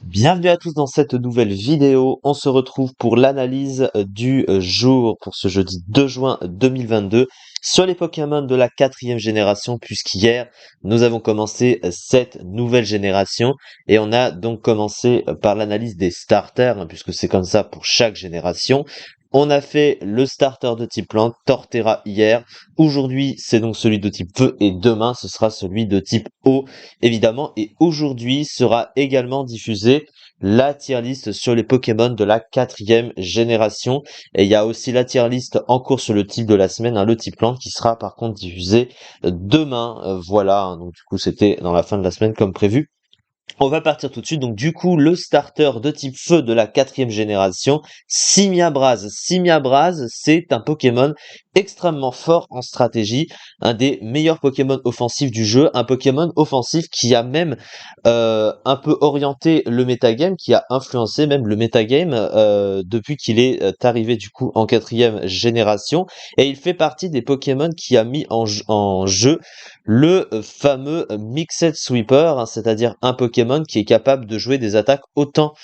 Bienvenue à tous dans cette nouvelle vidéo. On se retrouve pour l'analyse du jour pour ce jeudi 2 juin 2022 sur les Pokémon de la 4e génération, puisqu'hier nous avons commencé cette nouvelle génération et on a donc commencé par l'analyse des starters, puisque c'est comme ça pour chaque génération. On a fait le starter de type plante, Torterra hier. Aujourd'hui, c'est donc celui de type feu et demain, ce sera celui de type eau, évidemment. Et aujourd'hui sera également diffusée la tier list sur les Pokémon de la 4e génération. Et il y a aussi la tier list en cours sur le type de la semaine, le type plante, qui sera par contre diffusé demain. Voilà, donc du coup, c'était dans la fin de la semaine comme prévu. On va partir tout de suite. Donc du coup, le starter de type feu de la 4e génération, Simiabraz. Simiabraz, c'est un Pokémon extrêmement fort en stratégie, un des meilleurs Pokémon offensifs du jeu, un Pokémon offensif qui a même un peu orienté le metagame, qui a influencé même le metagame depuis qu'il est arrivé du coup en 4e génération, et il fait partie des Pokémon qui a mis en jeu le fameux Mixed Sweeper, c'est-à-dire un Pokémon qui est capable de jouer des attaques autant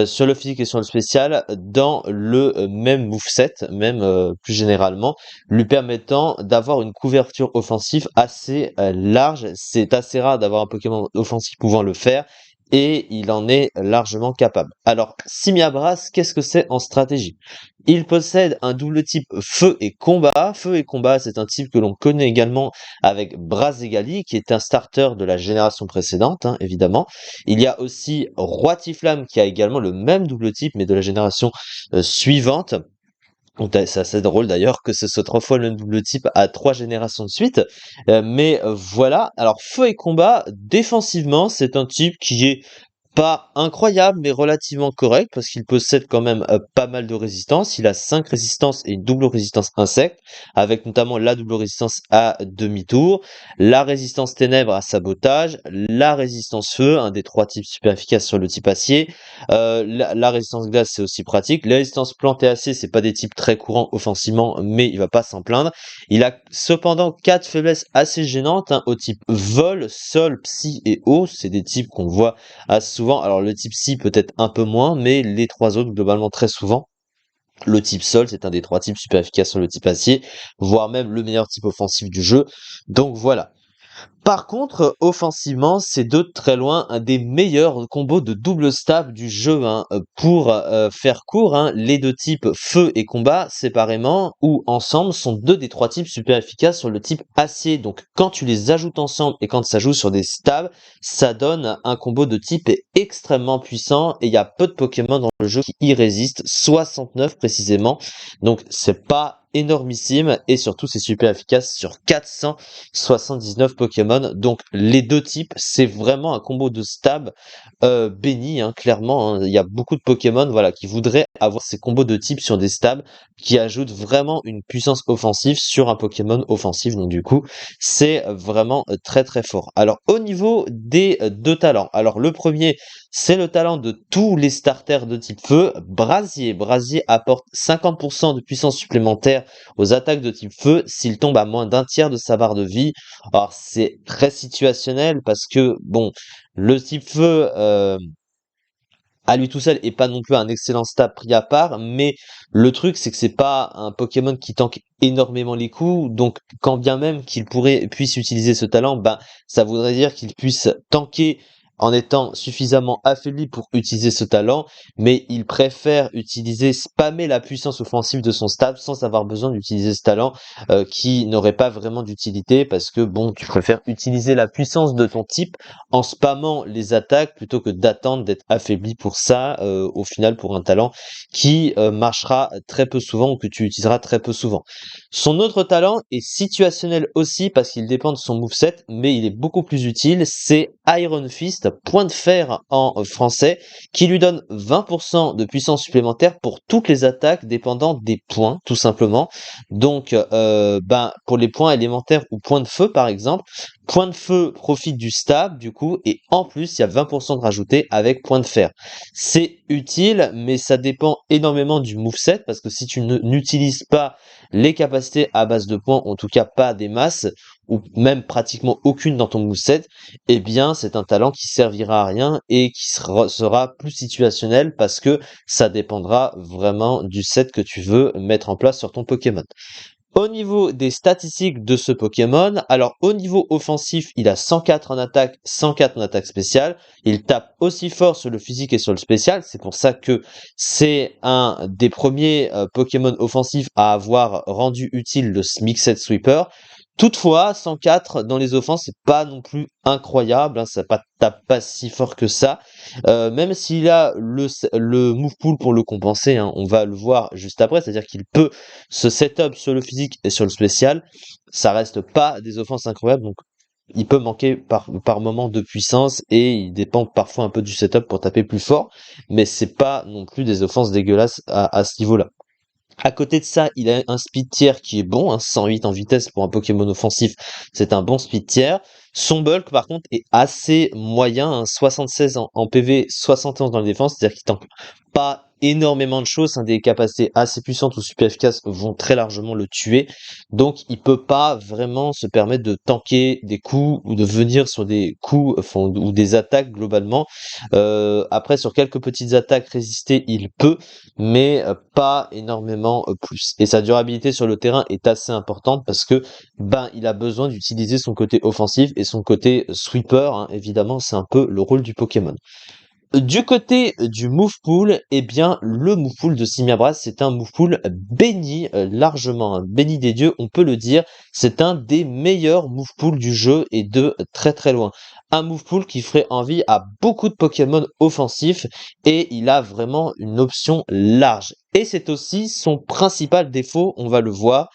sur le physique et sur le spécial dans le même moveset, même plus généralement, lui permettant d'avoir une couverture offensive assez large. C'est assez rare d'avoir un Pokémon offensif pouvant le faire, et il en est largement capable. Alors, Simiabras, qu'est-ce que c'est en stratégie? Il possède un double type feu et combat. Feu et combat, c'est un type que l'on connaît également avec Brazzegali, qui est un starter de la génération précédente, évidemment. Il y a aussi Roitiflamme, qui a également le même double type, mais de la génération suivante. Donc c'est assez drôle d'ailleurs que ce soit 3 fois le même double type à 3 générations de suite. Mais voilà, alors feu et combat, défensivement, c'est un type qui est pas incroyable, mais relativement correct, parce qu'il possède quand même pas mal de résistance. Il a 5 résistances et une double résistance insecte, avec notamment la double résistance à demi-tour, la résistance ténèbres à sabotage, la résistance feu, un des 3 types super efficaces sur le type acier. La résistance glace, c'est aussi pratique. La résistance plante et acier, c'est pas des types très courants offensivement, mais il va pas s'en plaindre. Il a cependant 4 faiblesses assez gênantes, au type vol, sol, psy et eau. C'est des types qu'on voit assez souvent. Alors le type psy peut-être un peu moins, mais les 3 autres globalement très souvent. Le type sol, c'est un des 3 types super efficaces sur le type acier, voire même le meilleur type offensif du jeu. Donc voilà. Par contre, offensivement, c'est de très loin un des meilleurs combos de double stab du jeu. Pour faire court, les deux types feu et combat, séparément ou ensemble, sont deux des 3 types super efficaces sur le type acier. Donc quand tu les ajoutes ensemble et quand ça joue sur des stabs, ça donne un combo de type extrêmement puissant, et il y a peu de Pokémon dans le jeu qui y résistent, 69 précisément. Donc c'est pas énormissime, et surtout c'est super efficace sur 479 Pokémon. Donc les deux types, c'est vraiment un combo de stab béni, clairement. Il y a beaucoup de Pokémon, voilà, qui voudraient avoir ces combos de types sur des stabs qui ajoutent vraiment une puissance offensive sur un Pokémon offensif. Donc du coup, c'est vraiment très très fort. Alors au niveau des deux talents, alors le premier, c'est le talent de tous les starters de type feu, Brasier. Brasier apporte 50% de puissance supplémentaire aux attaques de type feu s'il tombe à moins d'un tiers de sa barre de vie. Alors c'est très situationnel, parce que bon, le type feu à lui tout seul est pas non plus un excellent stat pris à part, mais le truc c'est que c'est pas un Pokémon qui tank énormément les coups, donc quand bien même qu'il puisse utiliser ce talent, ça voudrait dire qu'il puisse tanker en étant suffisamment affaibli pour utiliser ce talent, mais il préfère spammer la puissance offensive de son stab sans avoir besoin d'utiliser ce talent, qui n'aurait pas vraiment d'utilité, parce que bon, tu préfères utiliser la puissance de ton type en spammant les attaques plutôt que d'attendre d'être affaibli pour ça, au final, pour un talent qui marchera très peu souvent, ou que tu utiliseras très peu souvent. Son autre talent est situationnel aussi, parce qu'il dépend de son moveset, mais il est beaucoup plus utile, c'est Iron Fist, point de fer en français, qui lui donne 20% de puissance supplémentaire pour toutes les attaques dépendant des points, tout simplement. Donc, pour les points élémentaires ou points de feu, par exemple, point de feu profite du stab, du coup, et en plus, il y a 20% de rajouté avec point de fer. C'est utile, mais ça dépend énormément du moveset, parce que si tu n'utilises pas les capacités à base de points, en tout cas pas des masses, ou même pratiquement aucune dans ton moveset, eh bien c'est un talent qui servira à rien et qui sera plus situationnel parce que ça dépendra vraiment du set que tu veux mettre en place sur ton Pokémon. Au niveau des statistiques de ce Pokémon, alors au niveau offensif, il a 104 en attaque, 104 en attaque spéciale. Il tape aussi fort sur le physique et sur le spécial. C'est pour ça que c'est un des premiers Pokémon offensifs à avoir rendu utile le Mixed Sweeper. Toutefois, 104 dans les offenses, c'est pas non plus incroyable, hein, ça tape pas si fort que ça. Même s'il a le move pool pour le compenser, hein, on va le voir juste après, c'est-à-dire qu'il peut se setup sur le physique et sur le spécial. Ça reste pas des offenses incroyables, donc il peut manquer par moment de puissance et il dépend parfois un peu du setup pour taper plus fort, mais c'est pas non plus des offenses dégueulasses à ce niveau-là. À côté de ça, il a un speed tier qui est bon, hein, 108 en vitesse pour un Pokémon offensif, c'est un bon speed tier. Son bulk, par contre, est assez moyen, hein, 76 en PV, 71 dans la défense, c'est-à-dire qu'il tank pas énormément de choses, hein, des capacités assez puissantes ou super efficaces vont très largement le tuer, donc il peut pas vraiment se permettre de tanker des coups ou de venir sur des coups, enfin, ou des attaques globalement. Après, sur quelques petites attaques résister, il peut, mais pas énormément plus. Et sa durabilité sur le terrain est assez importante parce que il a besoin d'utiliser son côté offensif et son côté sweeper, hein, évidemment, c'est un peu le rôle du Pokémon. Du côté du move pool, eh bien, le move pool de Simiabras, c'est un move pool béni, largement, hein, béni des dieux, on peut le dire. C'est un des meilleurs move pools du jeu et de très très loin. Un move pool qui ferait envie à beaucoup de Pokémon offensifs et il a vraiment une option large. Et c'est aussi son principal défaut, on va le voir.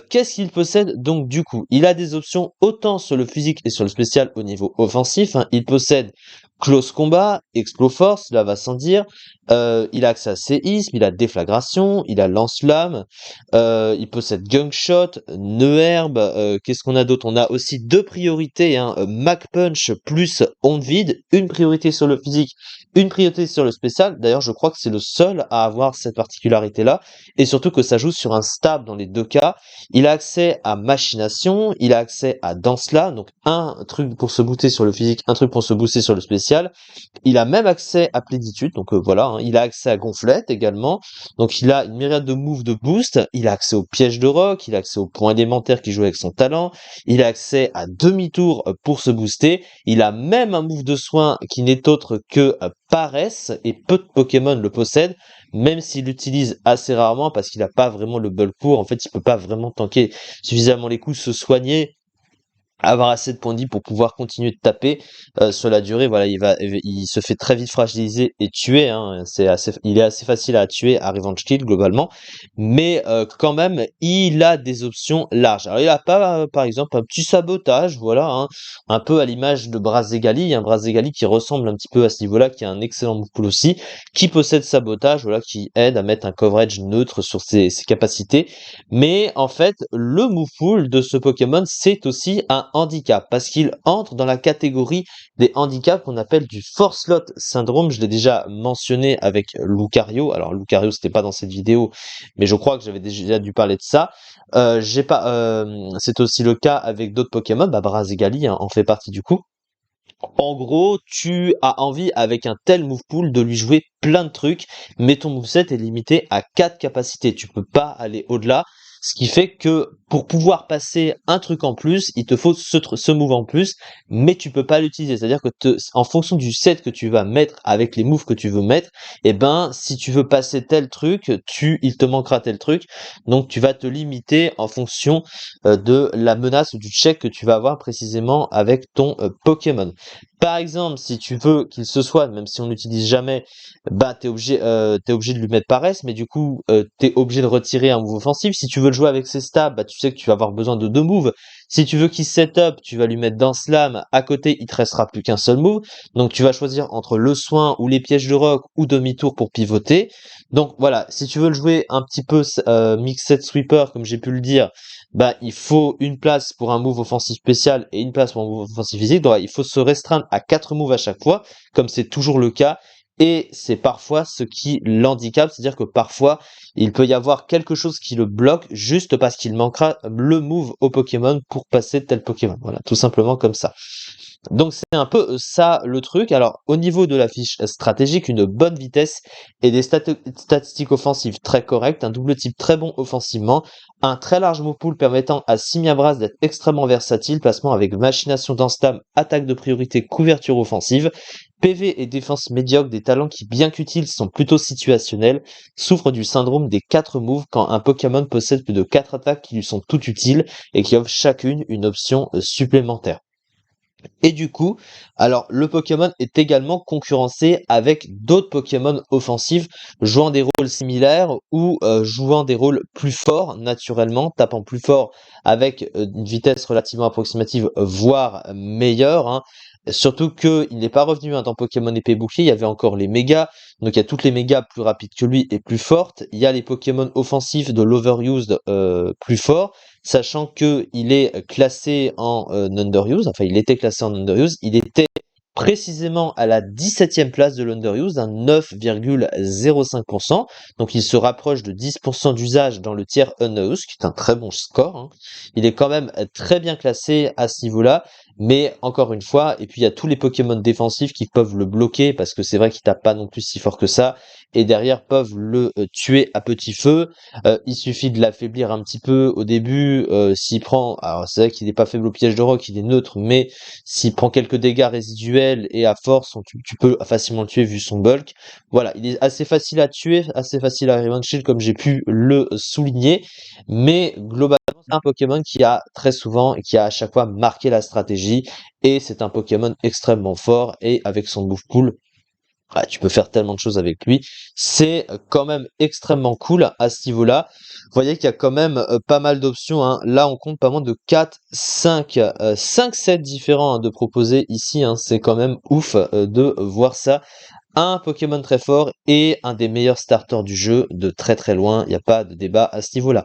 Qu'est-ce qu'il possède donc du coup? Il a des options autant sur le physique et sur le spécial au niveau offensif, hein. Il possède Close Combat, Exploforce, cela va sans dire. Il a accès à séisme, il a déflagration, il a lance-flamme, il possède Gunk-Shot, Neu-Herbe, qu'est-ce qu'on a d'autre? On a aussi deux priorités, hein, Mach Punch plus Onde Vide, une priorité sur le physique, une priorité sur le spécial. D'ailleurs, je crois que c'est le seul à avoir cette particularité-là, et surtout que ça joue sur un stab dans les deux cas. Il a accès à Machination, il a accès à Danse-Là, donc un truc pour se booster sur le physique, un truc pour se booster sur le spécial. Il a même accès à Plénitude, donc voilà, hein. Il a accès à Gonflette également, donc il a une myriade de moves de boost. Il a accès au piège de roc, il a accès au point élémentaire qui joue avec son talent, il a accès à demi-tour pour se booster. Il a même un move de soin qui n'est autre que Paresse, et peu de Pokémon le possèdent, même s'il l'utilise assez rarement parce qu'il n'a pas vraiment le bulk pour. En fait, il peut pas vraiment tanker suffisamment les coups, se soigner, avoir assez de points de vie pour pouvoir continuer de taper sur la durée. Voilà, il se fait très vite fragiliser et tuer, hein. Il est assez facile à tuer à Revenge Kill globalement, mais quand même il a des options larges. Alors il a pas par exemple un petit sabotage, voilà, hein, un peu à l'image de Brazzegali, un Brazzegali qui ressemble un petit peu à ce niveau-là, qui a un excellent move pool aussi, qui possède sabotage, voilà, qui aide à mettre un coverage neutre sur ses capacités. Mais en fait, le move pool de ce Pokémon, c'est aussi un handicap, parce qu'il entre dans la catégorie des handicaps qu'on appelle du Force Slot Syndrome. Je l'ai déjà mentionné avec Lucario. Alors Lucario, c'était pas dans cette vidéo, mais je crois que j'avais déjà dû parler de ça. C'est aussi le cas avec d'autres Pokémon, Brazzegali, hein, en fait partie du coup. En gros, tu as envie avec un tel move pool de lui jouer plein de trucs, mais ton moveset est limité à 4 capacités. Tu peux pas aller au-delà. Ce qui fait que pour pouvoir passer un truc en plus, il te faut ce move en plus, mais tu peux pas l'utiliser. C'est-à-dire que en fonction du set que tu vas mettre avec les moves que tu veux mettre, eh ben, si tu veux passer tel truc, il te manquera tel truc. Donc tu vas te limiter en fonction de la menace ou du check que tu vas avoir précisément avec ton Pokémon. Par exemple, si tu veux qu'il se soigne, même si on n'utilise jamais, t'es obligé de lui mettre paresse, mais du coup, t'es obligé de retirer un move offensif. Si tu veux le jouer avec ses stabs, tu sais que tu vas avoir besoin de deux moves. Si tu veux qu'il set up, tu vas lui mettre dans Slam. À côté, il te restera plus qu'un seul move. Donc, tu vas choisir entre le soin ou les pièges de roc ou demi-tour pour pivoter. Donc, voilà. Si tu veux le jouer un petit peu, Mixed Sweeper, comme j'ai pu le dire, il faut une place pour un move offensif spécial et une place pour un move offensif physique. Donc, il faut se restreindre à 4 moves à chaque fois, comme c'est toujours le cas. et c'est parfois ce qui l'handicape, c'est-à-dire que parfois il peut y avoir quelque chose qui le bloque juste parce qu'il manquera le move au Pokémon pour passer tel Pokémon. Voilà, tout simplement comme ça. Donc c'est un peu ça le truc. Alors au niveau de la fiche stratégique, une bonne vitesse et des statistiques offensives très correctes, un double type très bon offensivement, un très large move pool permettant à Simiabras d'être extrêmement versatile, placement avec machination dans stam, attaque de priorité, couverture offensive, PV et défense médiocre, des talents qui bien qu'utiles sont plutôt situationnels, souffrent du syndrome des 4 moves quand un Pokémon possède plus de 4 attaques qui lui sont toutes utiles et qui offrent chacune une option supplémentaire. Et du coup, alors le Pokémon est également concurrencé avec d'autres Pokémon offensifs jouant des rôles similaires ou jouant des rôles plus forts naturellement, tapant plus fort avec une vitesse relativement approximative, voire meilleure, hein. Surtout qu'il n'est pas revenu dans Pokémon épée bouclier, il y avait encore les mégas, donc il y a toutes les mégas plus rapides que lui et plus fortes. Il y a les Pokémon offensifs de l'Overused plus forts, sachant que il est classé en Underuse, enfin il était classé en Underuse, il était précisément à la 17e place de l'Underuse, à 9,05%, donc il se rapproche de 10% d'usage dans le tiers Underuse, qui est un très bon score, hein. Il est quand même très bien classé à ce niveau-là, mais encore une fois, et puis il y a tous les Pokémon défensifs qui peuvent le bloquer, parce que c'est vrai qu'il tape pas non plus si fort que ça, et derrière peuvent le tuer à petit feu. Il suffit de l'affaiblir un petit peu au début, s'il prend, alors c'est vrai qu'il n'est pas faible au piège de roc, il est neutre, mais s'il prend quelques dégâts résiduels et à force, tu peux facilement le tuer vu son bulk. Voilà, il est assez facile à tuer, assez facile à Revenge Shield comme j'ai pu le souligner, mais globalement c'est un Pokémon qui a très souvent et qui a à chaque fois marqué la stratégie, et c'est un Pokémon extrêmement fort, et avec son move pool, tu peux faire tellement de choses avec lui. C'est quand même extrêmement cool à ce niveau-là. Vous voyez qu'il y a quand même pas mal d'options, hein. Là, on compte pas moins de 4, 5, 5 sets différents, hein, de proposer ici, hein. C'est quand même ouf de voir ça. Un Pokémon très fort et un des meilleurs starters du jeu de très très loin, il n'y a pas de débat à ce niveau-là.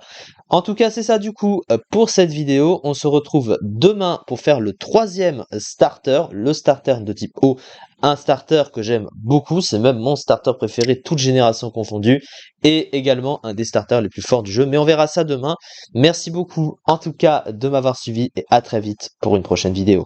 En tout cas, c'est ça du coup pour cette vidéo. On se retrouve demain pour faire le troisième starter, le starter de type O, un starter que j'aime beaucoup, c'est même mon starter préféré, toute génération confondue, et également un des starters les plus forts du jeu, mais on verra ça demain. Merci beaucoup en tout cas de m'avoir suivi et à très vite pour une prochaine vidéo.